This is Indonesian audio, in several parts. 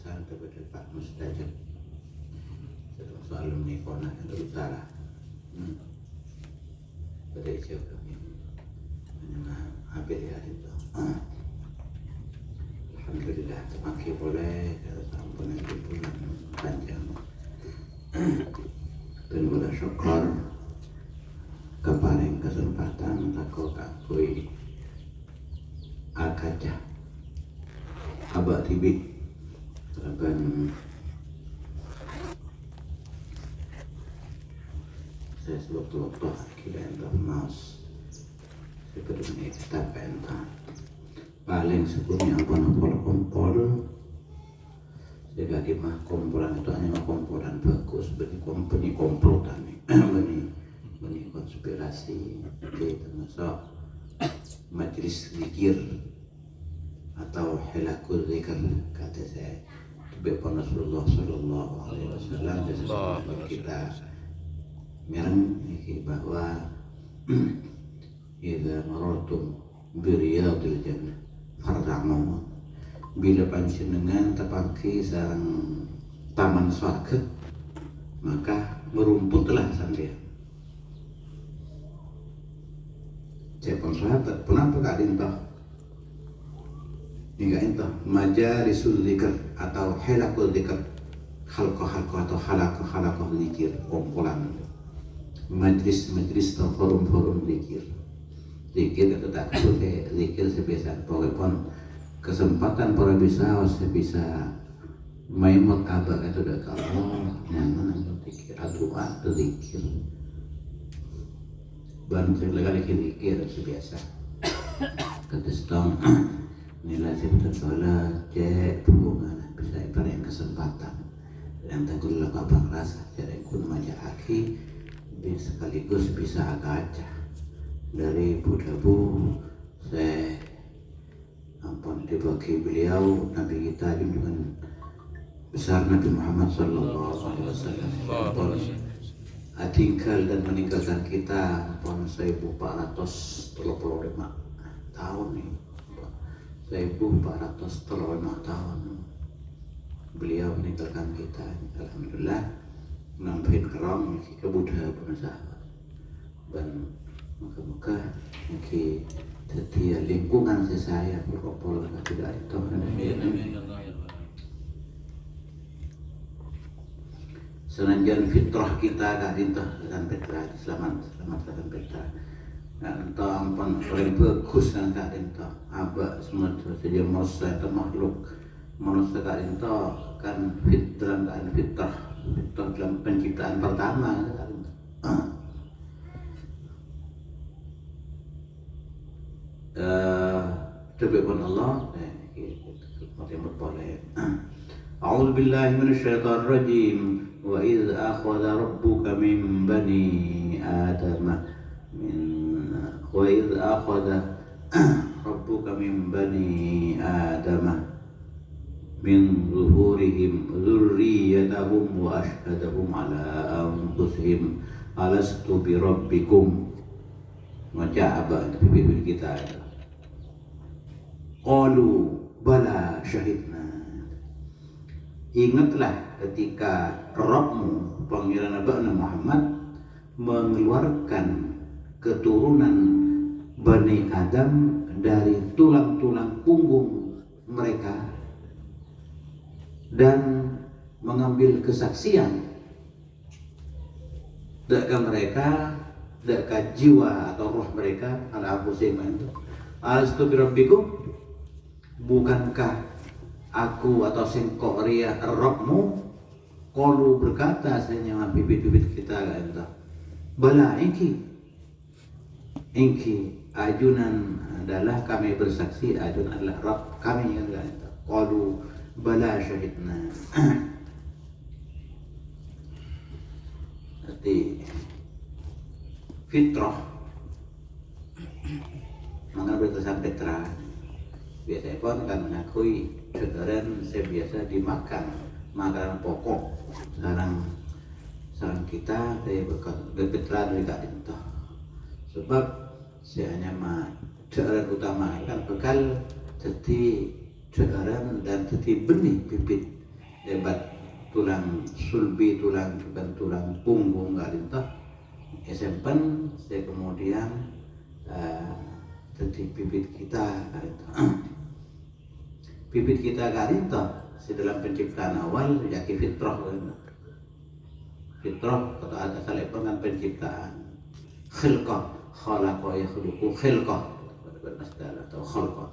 pesan kepada Pak Mustajab terus alumni Kona yang terutara pada ijab kami menyembah hampir ya itu alhamdulillah termaki boleh sampai nanti bulan panjang dan boleh syukur keparing kesempatan takut akui akajah abak tibi terapkan saya sewaktu-waktu kita entah mas seperti kita entah paling sebelumnya apa kompor jadi mah komporan itu hanya komporan bagus beni komplotan beni konspirasi termasuk majlis zikir atau hilakul zikr kata saya Bapak Rasulullah Sallallahu Alaihi Wasallam dan kita mereng bahwa idza marartum bi riyadil jannah farta'mu bila panjenengan tepangki sareng taman swarga maka merumputlah sampeyan. Siapa sahabat kenapa gak dintah hingga entah majalisul zikr atau halaqul zikr halqa atau halaqah zikir kumpulan majlis atau forum zikir itu tak boleh zikir sebisa pokoknya kesempatan para bisa maimut abad itu dah kalau mana zikir doa zikir bantu lagi zikir biasa kata setong nilai sebetulnya solat cek hubungan bisa ibarat kesempatan yang takut apa rasa jadi kun majak aki sekaligus bisa agak dari Budabu saya ampun dibagi beliau Nabi kita dengan besar Nabi Muhammad Sallallahu Alaihi Wasallam tinggal dan meninggalkan kita ampun 1435 tahun nih 1435 tahun beliau meninggalkan kita alhamdulillah nambahin keram ke Buddha pun sahabat dan moga-moga mungkin jadi lingkungan saya berkopol tidak itu senanjan fitrah kita gak dintah dengan fitrah selamat dengan fitrah entah ampun paling bagus kan kak entah abak semua saja manusia atau makhluk manusia kak entah kan fitrah dalam penciptaan pertama kak entah Tebakun Allah mati boleh A'udzu billahi minasyaitonir rajim wa idz akhadha rabbuka min bani adama وإذ أخذ ربك من بني آدم من ظهورهم ذريتهم وأشهدهم على أنفسهم ألست بربكم وجعب في kita qalu bala syahidna ingatlah ketika Rabbmu pangeran Nabi Muhammad mengeluarkan keturunan Bani Adam dari tulang-tulang punggung mereka dan mengambil kesaksian dari mereka dari jiwa atau roh mereka ala anfusihim itu alastu birabbikum bukankah aku atau sengkok ria Rabbmu qalu berkata senya bibit-bibit kita entah bala Engki ajunan adalah kami bersaksi ajunan adalah Rabb kami yang kata qalu bala syahidna arti fitrah maka berkesan fitrah biasanya pun kan mengakui sekarang saya biasa dimakan makanan pokok sekarang kita saya berfitrah dari kak entah sebab saya hanya jalan utama kan bekal jadi jalan dan jadi benih bibit sulbi tulang bukan tulang punggung karinto esempen saya kemudian jadi bibit kita karinto bibit kita karinto dalam penciptaan awal yaitu fitrah karinto. Fitrah kata asal kan penciptaan khilqah khalaqa yakhluqu khilqah bermasdar atau khalqah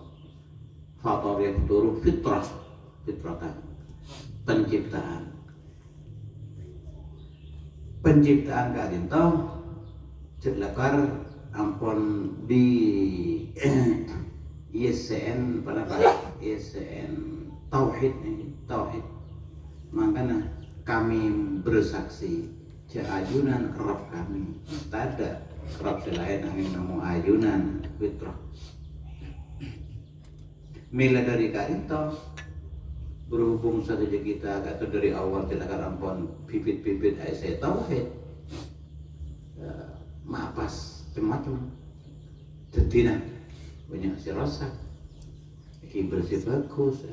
fatar yaqduru fitrah fitratan penciptaan karinto celakar ampun di ISN ISN tauhid tauhid makanya kami bersaksi ayunan Rabb kami tak ada Rabb selain angin nemu ayunan fitrah mila dari karinto berhubung saja kita atau dari awal kita ampun bibit-bibit saya tauhid mapas macam jadi banyak si rasa bersih bagus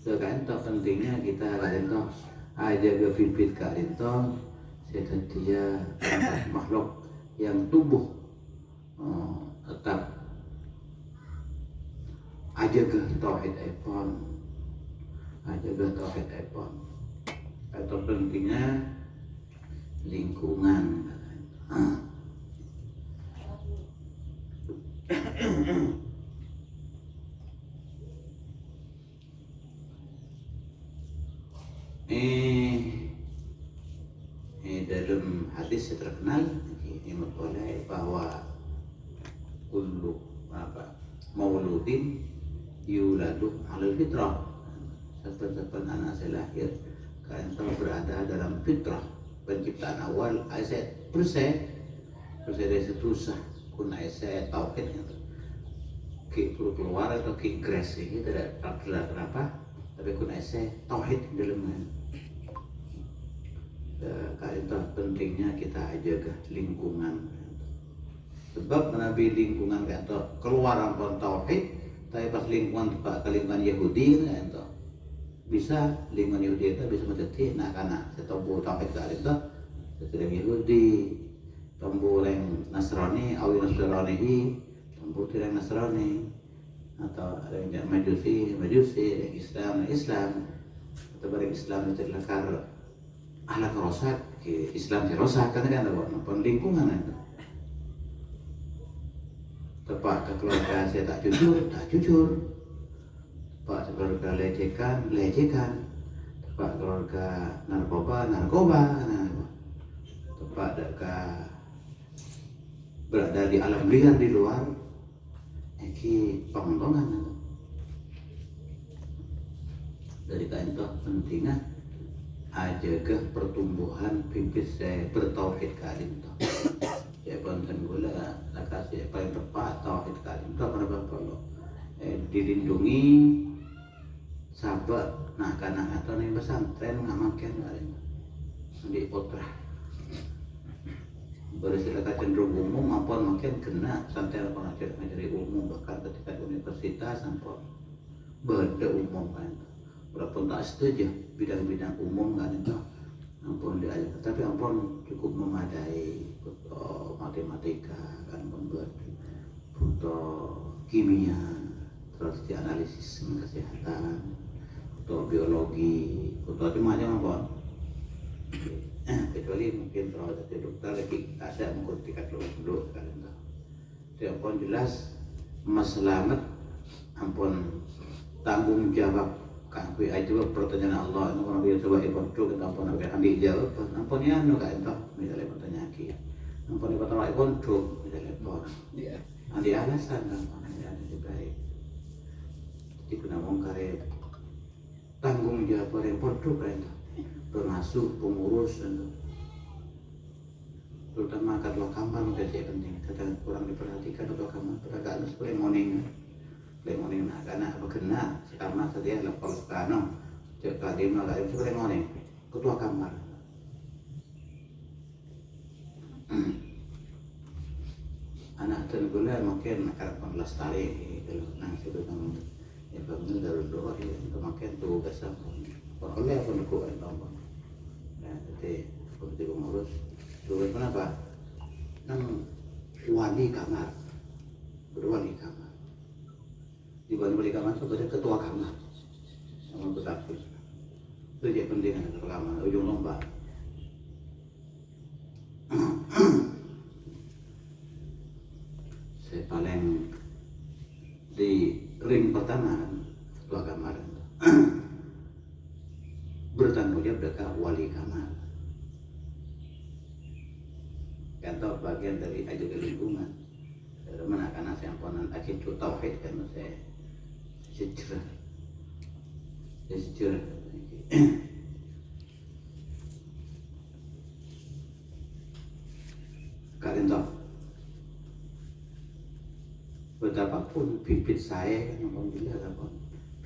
karinto pentingnya kita karinto aja ke bibit karinto setia makhluk yang tumbuh tetap aja ke tauhid ipon aja ke tauhid ipon atau pentingnya lingkungan dalam hadis yang terkenal ini mengatakan bahwa kullu mauludin yuladu alal fitrah setiap anak saya lahir kalian berada dalam fitrah penciptaan awal ayat persen dari setusah kun ayat tauhid ki keluar atau ki gres ini tidak jelas kenapa tapi kun ayat tauhid dalam kaitan pentingnya kita jaga lingkungan sebab Nabi lingkungan kata keluar ampun tauhid tapi pas lingkungan tempat lingkungan Yahudi itu bisa lingkungan Yahudi itu bisa menjadi karena setombo tauhid itu setelah Yahudi tombo yang Nasrani awi Nasrani tombo yang Nasrani atau ada yang Majusi yang Islam atau barang Islam itu lakar anak rosak Islam rosak kan ada apa lingkungan itu tepat ke keluarga saya tak jujur tepat keluarga lecehkan tepat keluarga narkoba tepat berada di alam liar di luar iki pengembangan dari kain itu pentingnya ajaga pertumbuhan bibit saya bertauhid karinto ya konten gula kasih paling tepat tauhid karinto kenapa kalau dilindungi sahabat nah karena atau nih pesantren ngamakan karinto di putra berisilah cenderung umum maupun makin kena santai apa ngajari umum bahkan ketika universitas sampai beda umum kan walaupun tak setuju bidang-bidang umum kan itu ampun diajar tapi ampun cukup memadai butuh matematika kan butuh kimia terus di analisis kesehatan butuh biologi butuh macam-macam ampun kecuali mungkin kalau jadi dokter lagi ada mengikuti tingkat dulu kan itu jadi ampun jelas selamat ampun tanggung jawab kan kui aja pertanyaan Allah itu orang dia coba ikut kita ampun nak ambil jawab ampun ya no kan itu misalnya pertanyaan kita ampun ikut orang ikut misalnya pun andi alasan ampun ada baik jadi kena mengkare tanggung jawab yang bodoh kan itu pengasuh pengurus terutama kalau kamar menjadi penting kadang kurang diperhatikan atau kamar peragaan seperti morning nak karena apa kena karena sedia lepas kano cek tadi malah seperti morning ketua kamar anak tenggula makin akan melestari kalau nang situ kamu ya bangun dari doa itu makin tugas apa oleh apa nak buat apa seperti pengurus. Terus kenapa? Nang wali kamar, berwali kamar. Di wali kamar itu ada ketua kamar, sama ketua. Itu dia penting ketua kamar, ujung lomba. Saya paling di ring pertama ketua kamar bertanggung jawab dekat wali kamar. Kantor bagian dari ajaga lingkungan. Mana karena saya ponan akhir tauhid kan saya sejarah. Kalian tahu betapapun bibit saya kan alhamdulillah apa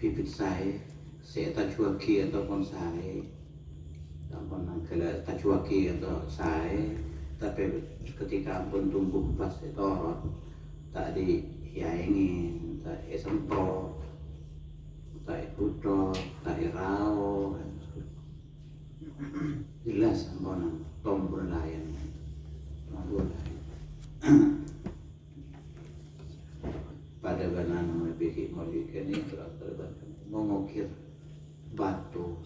bibit saya tajuaki ataupun saya ataupun kalau tajuaki atau saya tapi ketika pun tumbuh pas torot tak diyaingin tak semprot tak kudo tak rao jelas amponan tombol layan pada banan lebih modikan ini terus mengukir batu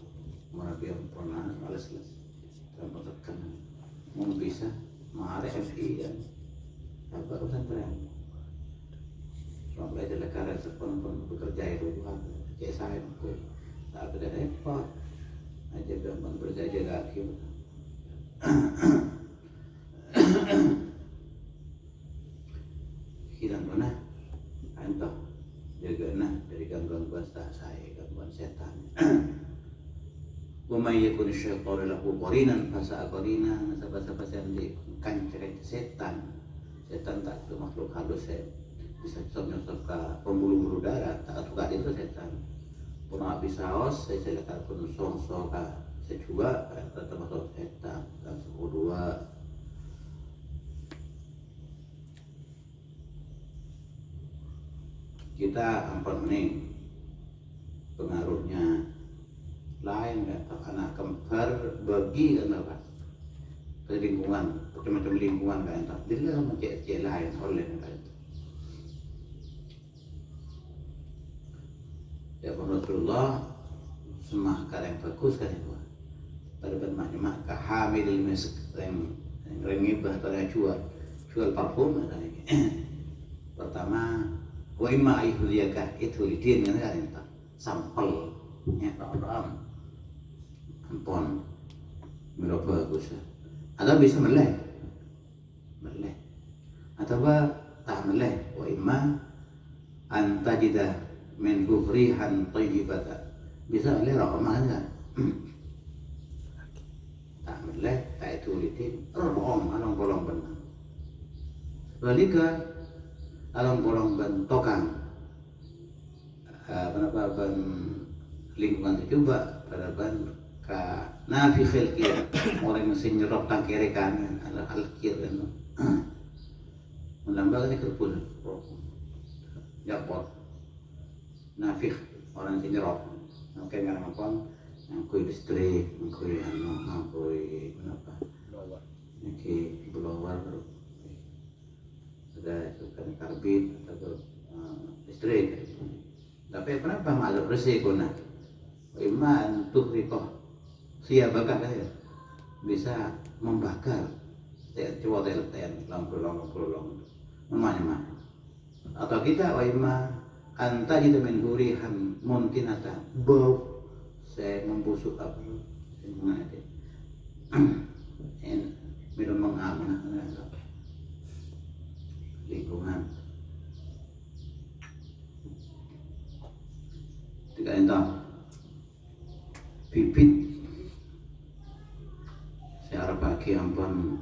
menabih amponan alas tanpa tekanan mau bisa mari FI dan apa urusan tren sampai ada karya sepon bekerja itu kayak saya aku tak ada repot aja gampang berjaga kaki hilang mana entah jaga dari gangguan saya gangguan setan. Wa may yakun syaitanu lahu qarinan fasa qarina siapa yang dikancing setan tak itu makhluk halus ya bisa nyosok ke pembuluh darah tak suka itu setan pun habis saos saya silakan pun songso ka sejuga termasuk setan dan suku dua kita ampun nih pengaruhnya lain kata anak kembar bagi kan apa ke lingkungan macam-macam lingkungan kan tak dia sama cek lain oleh kan ya Rasulullah semah yang bagus kan itu pada bermakna mak hamil misk yang ngibah atau jual parfum kan ini pertama wa imma ayyuhiyaka itu lidin kan itu sampel ya orang ampun mira bagus atau bisa meleh atau tak meleh wa imma antajida min rihan thayyibata bisa meleh rahmah kan tak meleh tak itu litin alang bolong benar balika alang bolong bentokan kenapa ban lingkungan itu coba pada ban ka nafi khilqiyah orang mesin nyerok tang kiri kanan ala al-kir kan melambang ini kerpun japot nafi orang mesin nyerok oke nggak ngapain ngakui listrik ngakui apa ngakui blower ada kan karbit atau listrik tapi kenapa malu resiko nak iman tuh rikoh siap bakar kan ya bisa membakar coba lampu namanya atau kita waima anta di temen hurihan muntinata bau saya membusuk apa mengaji minum mengamanah lingkungan tidak entah bibit saya harap bagi ampun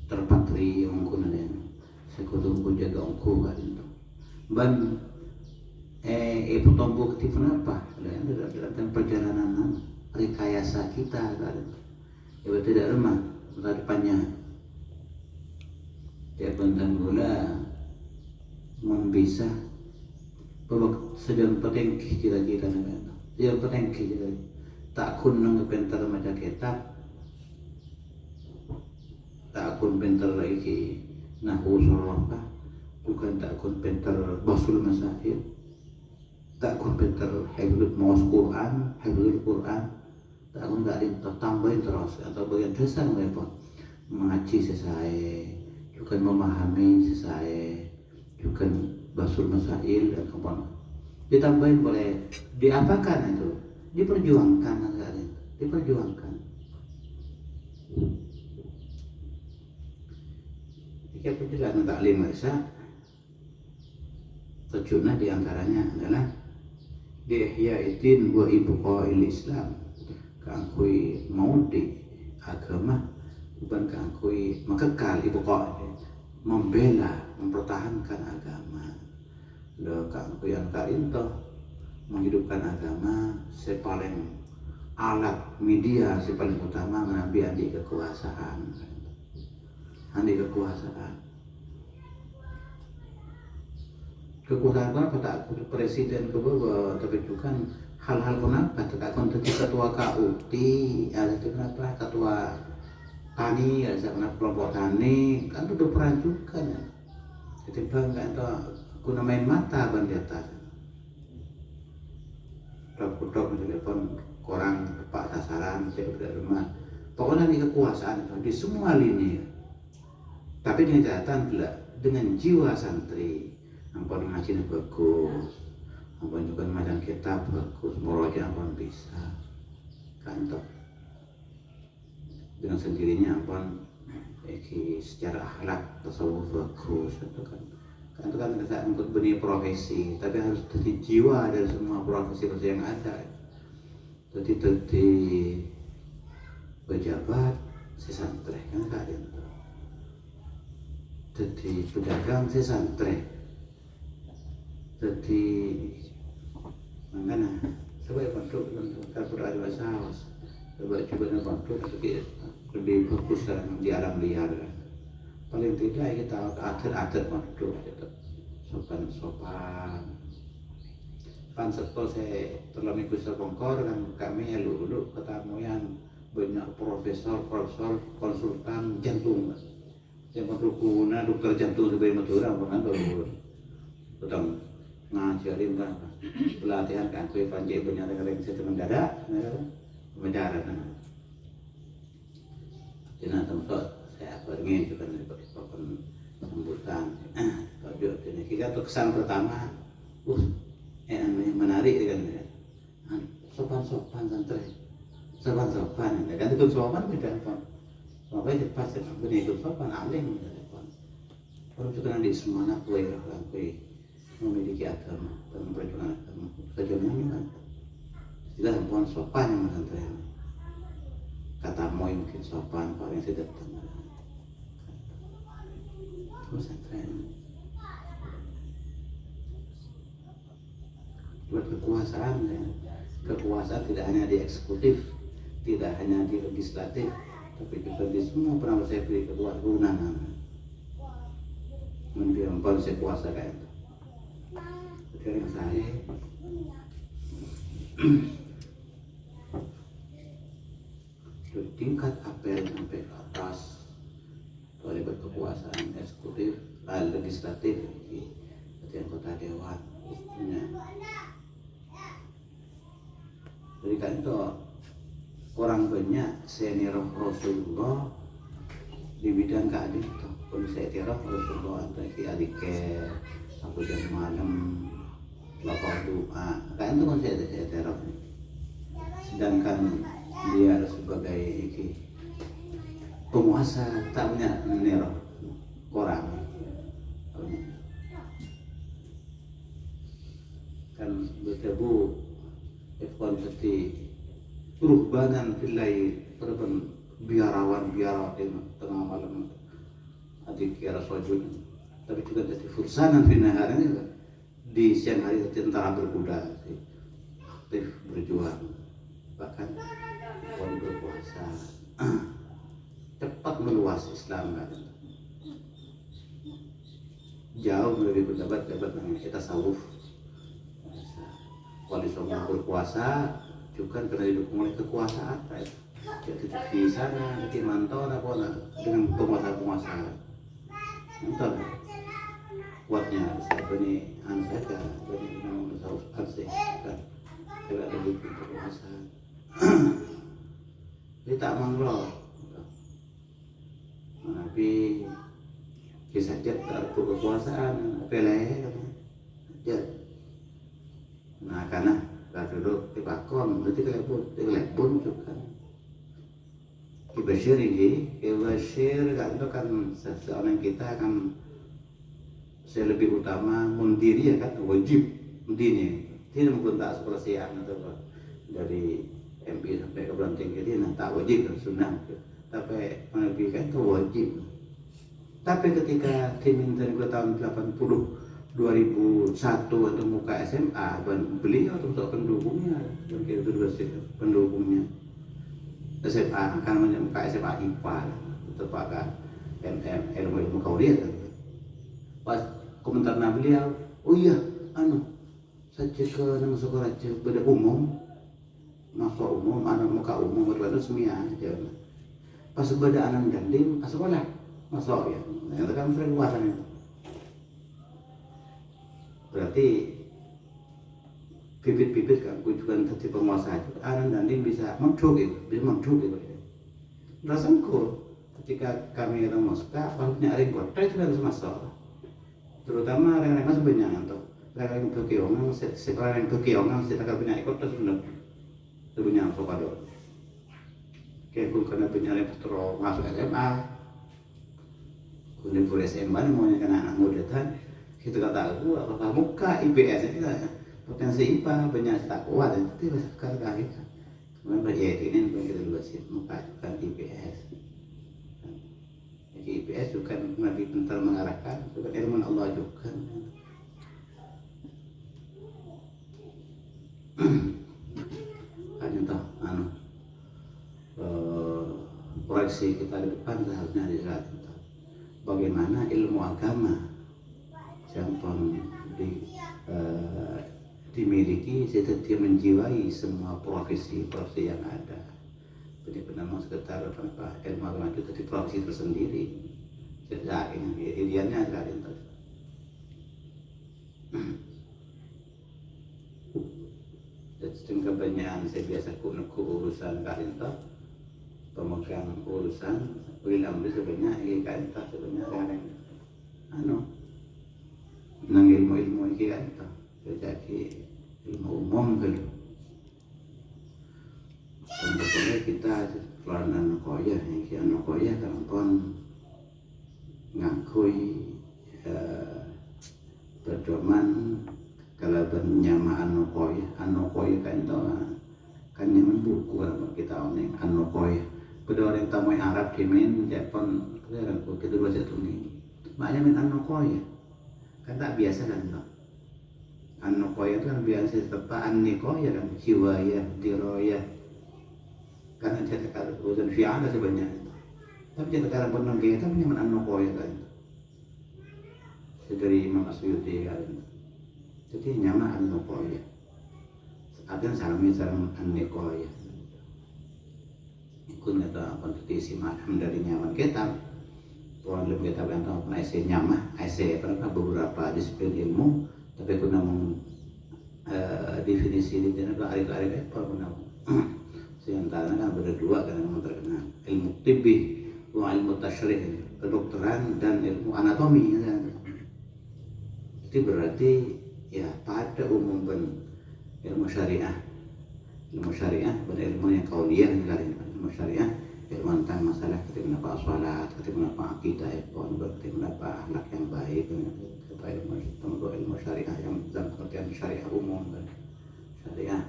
terpatri mungkin ada sekutu jaga ongku kan itu ban petombo ketipu apa dalam perjalanan rekayasa kita kan ya tidak lemah depannya ya bentang gula bisa bahwa sedang penting cita-cita yang penting kita tak kun nang pinter maca kitab, tak kun pinter lagi nahwu sorofa, bukan tak kun pinter basul masail, tak kun pinter hafidh mawas Quran, hafidhul Quran, tak kun gak ditambahin terus atau bagian dasar mereka mengaji sesuai, juga memahami sesuai, juga basul masail dan kemudian ditambahin boleh diapakan itu, diperjuangkan enggak itu, diperjuangkan. Jika penjelasan taklim Isa tujuannya diantaranya adalah diihya'idin wa ibqa'il Islam, kangkui mau di agama bukan kangkui mengekal ibqa', membela mempertahankan agama. Lo kangkui angka itu menghidupkan agama sepaling alat media sepaling utama menambi andi kekuasaan. Kekuasaan apa tak presiden ke bawah, tapi juga hal-hal kenapa tak konten ketua KUT, ada kenapa ketua tani, ada kenapa kelompok tani, kan itu berperan juga ya. Jadi bangga itu guna main mata ban di atas. Dok telepon orang tepat sasaran saya ke rumah. Pokoknya di kekuasaan itu di semua lini. Tapi dengan catatan dengan jiwa santri, ampun ngajinya bagus, ampun juga macam kitab bagus, murojaah ampun bisa, kantor. Dengan sendirinya ampun secara akhlak tasawuf bagus, itu kan. Itu kan kita untuk benih profesi, tapi harus jadi jiwa dari semua profesi yang ada. Jadi pejabat, si santri kan kalian. Jadi pedagang, si santri. Jadi mana? Coba bantu kalau ada masalah, coba bantu lebih fokus di alam liar. Paling tidak kita adat bantu. Sopan. Pan setelah saya telah mengikuti bongkor kan kami dulu ketemu yang banyak profesor konsultan jantung, yang berhubungan dokter jantung sebagai Madura bukan dulu, sedang ngajarin kan pelatihan kan kue panjang punya yang saya mendadak, mendadak kan, jadi tempat saya pergi juga dari sambutan. Jadi kita tuh kesan pertama, menarik kan, sopan santri, sopan, kan itu sopan beda kan, sopan itu pas benih itu sopan alim, orang juga nanti semua anak kue memiliki agama dan memperjuangkan agama, kejuangan kan, tidak sopan sopan yang santri, kata moy mungkin sopan, paling tidak tenang. Buat kekuasaan ya. Kekuasaan tidak hanya di eksekutif, tidak hanya di legislatif, tapi juga di semua pernah saya beri kekuasaan. Mendiamkan saya kuasa kayak itu. Dari saya tingkat apel sampai ke atas. Oleh berkekuasaan eksekutif, legislatif, seperti anggota dewan, jadi kan itu orang banyak senior Rasulullah di bidang keadilan. Kalau saya teror Rasulullah dari adike, aku jam malam, lapor doa, kan itu kan saya teror. Sedangkan dia sebagai penguasa tak punya neror orang kan bertebu ekon seperti ruhbanan filai perban biarawan di tengah malam adik kira sojud, tapi juga jadi fursanan finahar ini di siang hari tentara berkuda aktif berjuang, bahkan orang berkuasa cepat meluas Islam kan. Jauh lebih berjabat yang kita tasawuf. Wali Songo berkuasa juga karena didukung oleh kekuasaan jadi di sana di mantau dengan penguasa-penguasa entah kuatnya sebenarnya saja jadi memang harus sih kan tidak ada di penguasaan jadi tak manglo tapi kisah jet kekuasaan peleh jet nah karena duduk di bakon berarti kelebon juga Kibashir ini Kibashir kan itu kan seorang kita kan saya lebih utama mendiri ya kan wajib mendiri tidak mungkin tak seperti yang itu dari MP sampai ke Belanting jadi tak wajib kan sunnah tapi lebih kan itu wajib tapi ketika tim intern gue tahun 2001 untuk muka SMA beliau untuk pendukungnya dan itu juga pendukungnya SMA kan muka SMA IPA terpakai ilmu kauliah pas komentar beliau oh iya saja ke nang Sukaraja beda umum masa umum anak muka umum berlalu semia aja pas beda anak dandim pas sekolah masuk ya nah, itu kan sering luasan itu berarti bibit-bibit kan kunjungan tadi penguasa itu anak dandim bisa mengcuk gitu rasangku ketika kami ke Moskwa barunya ada kota itu harus masuk terutama orang-orang sebenarnya tuh orang-orang berkeongan sekarang berkeongan kita punya ikut terus sebenarnya apa pada kayak pun kena punya terus masuk SMA kemudian pulih SMA mau kena anak muda kan kita kata aku apakah muka IPS itu potensi IPA banyak tak kuat itu bisa sekali kemudian beryakin kita luasin muka bukan IPS jadi IPS juga lebih pintar mengarahkan bukan ilmu Allah juga kan contoh proyeksi kita di depan seharusnya di saat itu bagaimana ilmu agama yang dimiliki sehingga dia menjiwai semua profesi yang ada benar-benar sekitar ilmu agama itu jadi profesi tersendiri jadi idealnya adalah itu jadi kebanyakan saya biasa ku urusan karinta pemegang urusan ulil amri sebenarnya ini karinta sebenarnya nang ilmu ini karinta jadi ilmu umum kan contohnya kita pelajaran koyah yang koyah kampun ngakui berdoman kalau bernyama koyah kan itu kan nyaman buku kita oning koyah pada orang tamu Arab dimin Jepang kalian kita bahasa tungi makanya min koyah kan tak biasa kan no koyah itu kan biasa tepat koyah kan jiwaya diroyah karena cetakan urusan fi'al sebenarnya tapi cetakan pun kita punya min koyah kan dari Imam Asyuti kan jadi nyama koyah ada salami sarang koyah ikut ada kompetisi macam dari nyaman kita problem kita yang tahu pernah isi nyama isi pernah beberapa disiplin ilmu tapi aku namun definisi di dalam hari-hari apa aku namun sementara kan berdua kan yang terkenal ilmu tibi ilmu tasyrih kedokteran dan ilmu anatomi itu berarti ya pada umum ilmu syariah dan ilmu yang kauliah ilmu syariah ilmu tentang masalah ketika mendapat sholat, ketika mendapat akidah, ketika mendapat akhlak yang baik, ketika ilmu syariah yang dalam pengertian syariah umum dan syariah.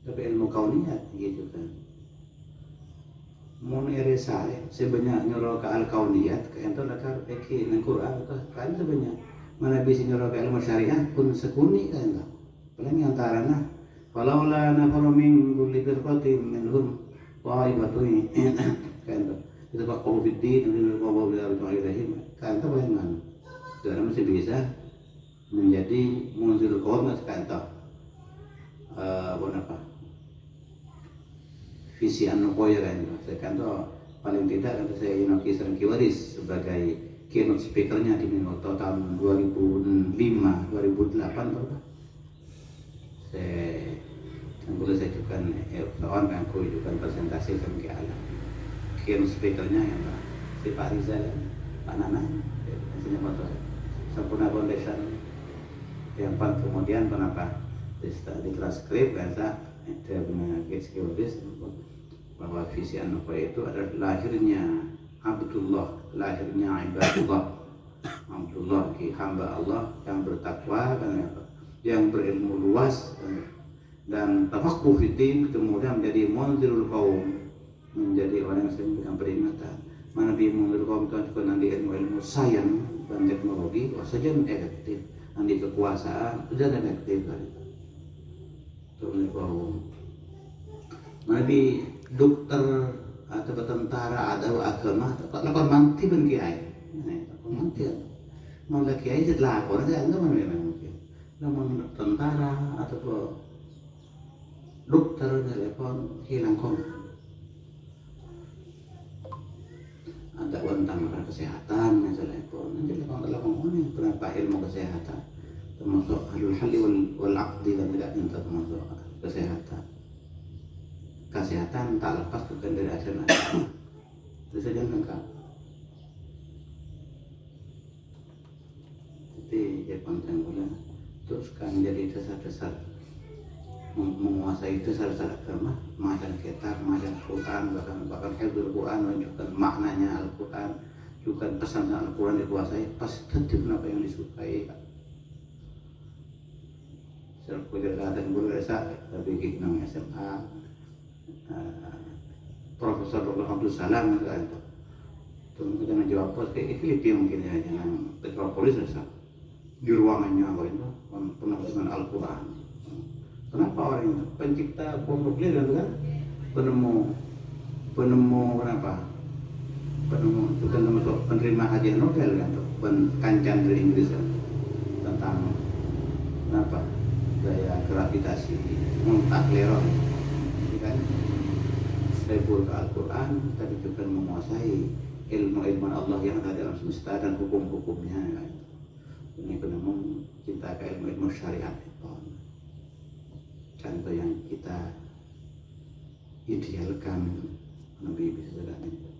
Tapi ilmu kauniyat gitu kan. Mau ngerasa sebanyak nyuruh ke al-kauniyat, ke itu lakar eki nang Quran kan sebanyak mana bisa nyuruh ke ilmu syariah pun sekuni kan tak. Paling antaranya falaula nafaru min kulli firqatin minhum wa'ibatun kan itu pak Covid dan itu bawa beliau itu akhirnya kan itu paling mana dalam masih bisa menjadi munzil kaum sekanto apa visi anu koya kan sekanto paling tidak kan saya Inoki Serengkiwaris sebagai keynote speakernya di Minoto tahun 2005 2008 berapa saya boleh saya juga kawan kan aku juga presentasi ke alam keynote speakernya yang si Pak Rizal Pak Nana hasilnya foto Sempurna Foundation yang kemudian kenapa di transkrip bahasa dia punya geografis bahwa visi An-Nubuwah itu adalah lahirnya Abdullah, lahirnya ibadullah, Abdullah hamba Allah yang bertakwa yang berilmu luas dan tafaqquh fiddin, kemudian menjadi munzirul qaum, menjadi orang yang sering memberikan peringatan. Mana di munzirul qaum itu juga nanti ilmu sains dan teknologi, wah saja efektif, nanti kekuasaan sudah efektif kan. Munzirul qaum. Mana di dokter atau tentara atau agama tak lapor manti ben kiai manti malah kiai jadi lapor aja enggak memang mungkin namun tentara atau dokter telepon hilang kontak ada tentang kesehatan telepon ini berapa ilmu kesehatan termasuk halul hali wal aqdi dan tidak minta termasuk kesehatan tak lepas bukan dari ajaran agama. Itu saja lengkap. Jadi ya konten pula teruskan jadi dasar-dasar menguasai dasar-dasar agama, macam kitab, macam Quran, bahkan hafal Quran, menunjukkan maknanya Al-Quran, juga pesan Al-Quran dikuasai, pasti tentu apa yang disukai. Serkulir dan guru desa, tapi kita SMA. Profesor Dr. Abdul Salam kan itu kita menjawab pos kayak Filipina mungkin ya yang metropolis desa di ruangannya apa itu penuh dengan Al-Quran. Kenapa orang itu pencipta bom nuklir kan penemu kenapa penemu bukan termasuk penerima hadiah Nobel kan kancan dari Inggris kan tentang kenapa daya gravitasi mengtakleron kan Saiful ke Al-Quran tapi juga menguasai ilmu-ilmu Allah yang ada dalam semesta dan hukum-hukumnya kan. Ini penemu cinta ke ilmu-ilmu syariat itu contoh yang kita idealkan Nabi bisa itu.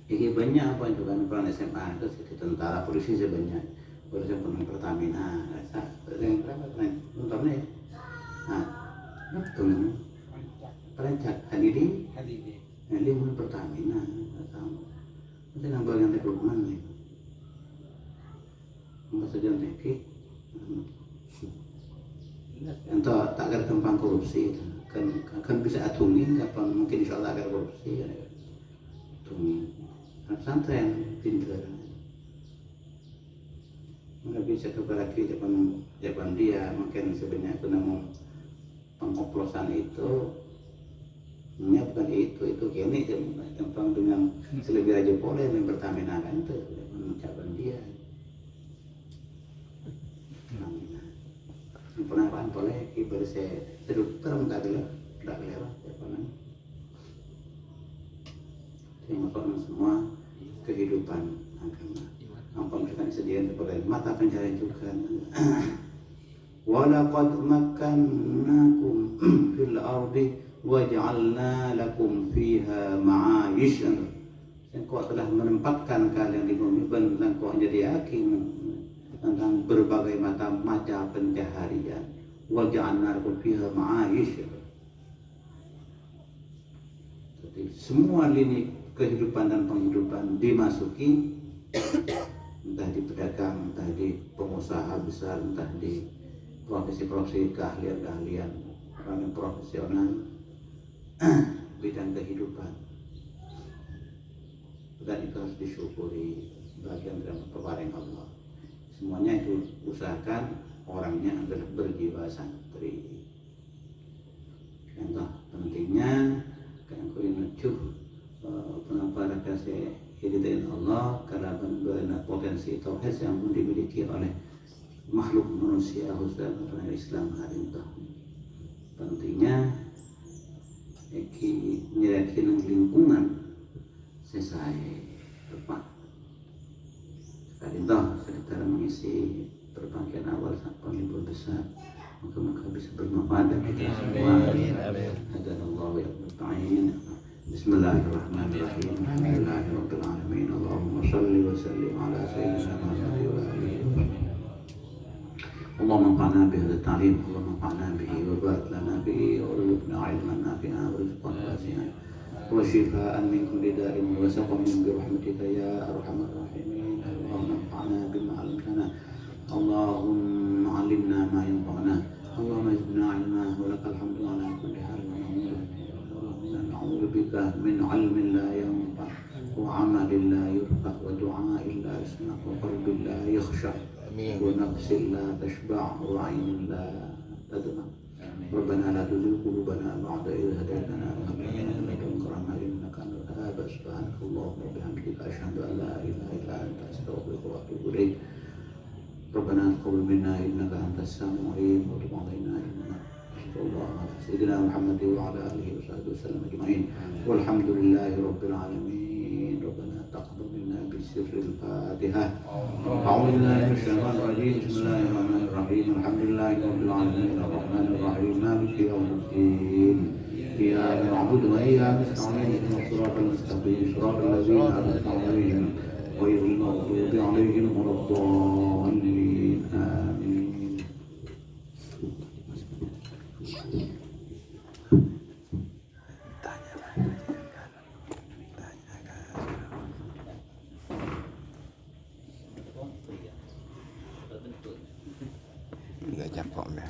Ini banyak apa itu kan peran SMA itu jadi tentara polisi sebanyak polisi penuh Pertamina yang berapa nontonnya ya nah betul perancak Hadidi ini mun Pertamina tahu itu nambah yang rekrutmen nih nggak saja teknik entah tak ada gampang korupsi kan bisa atungin kapan mungkin insya Allah akan korupsi ya atungin pesantren pintar nggak bisa lagi jawaban dia mungkin sebenarnya penemu pengoplosan itu bukan itu kini gampang dengan selebih aja boleh yang Pertamina kan itu mengucapkan dia penambahan boleh ibarat saya sedukter enggak lewat yang masukkan semua kehidupan agama ampun kita disediakan sebagai mata pencarian juga. Walaqad makkannakum fil ardi waj'alna lakum fiha ma'aishan. Engkau telah menempatkan kalian di bumi dan engkau jadi hakim tentang berbagai macam pencaharian. Waj'alna lakum fiha ma'aishan. Jadi semua lini kehidupan dan penghidupan dimasuki, entah di pedagang, entah di pengusaha besar, entah di profesi-profesi keahlian-keahlian orang yang profesional bidang kehidupan dan itu harus disyukuri bagian dari pewaring Allah. Semuanya itu usahakan orangnya adalah berjiwa santri. Contoh pentingnya kan kuliah nucuh penapa kasih diridai Allah karena potensi tauhid yang dimiliki oleh makhluk manusia khususnya Islam hari ini. Pentingnya menyediakan lingkungan sesuai tepat. Sekali sekitar mengisi perpanggilan awal sampai libur besar, moga-moga bisa bermanfaat dan kita semua. Agar Allah yang bertahin. Bismillahirrahmanirrahim. Alhamdulillahirabbil alamin. Allahumma shalli wa sallim ala sayyidina Muhammad wa alihi. اللهم انفعنا بهذا التعليم، اللهم انفعنا به وبارك لنا به وارزقنا علما نافعا ورزقا واسعا وشفاء من كل داء وسقم برحمتك يا ارحم الراحمين. اللهم انفعنا بما علمتنا، اللهم علمنا ما ينفعنا، اللهم زدنا علما ولك الحمد على كل حال. نعوذ بك من علم لا ينفع وعمل لا يرفع ودعاء لا يسمع وقلب لا يخشع ونفس لا تشبع وعين لا تدمع. ربنا لا تزغ قلوبنا بعد إذ هديتنا وهب لنا من لدنك رحمة إنك أنت الوهاب. سبحانك اللهم وبحمدك أشهد أن لا إله إلا أنت أستغفرك وأتوب إليك. ربنا تقبل منا إنك أنت السميع العليم وتب علينا إنك أنت الله. سيدنا محمد وعلى آله وصحبه وسلم أجمعين والحمد لله رب العالمين. ربنا تقبل منا بسر الفاتحة. أعوذ بالله من الشيطان الرجيم. بسم الله الرحمن الرحيم. الحمد لله رب العالمين الرحمن الرحيم مالك يوم الدين. إياك نعبد وإياك نستعين اهدنا الصراط المستقيم صراط الذين أنعمت عليهم غير المغضوب عليهم ولا الضالين. آمين. Nggak capok dah.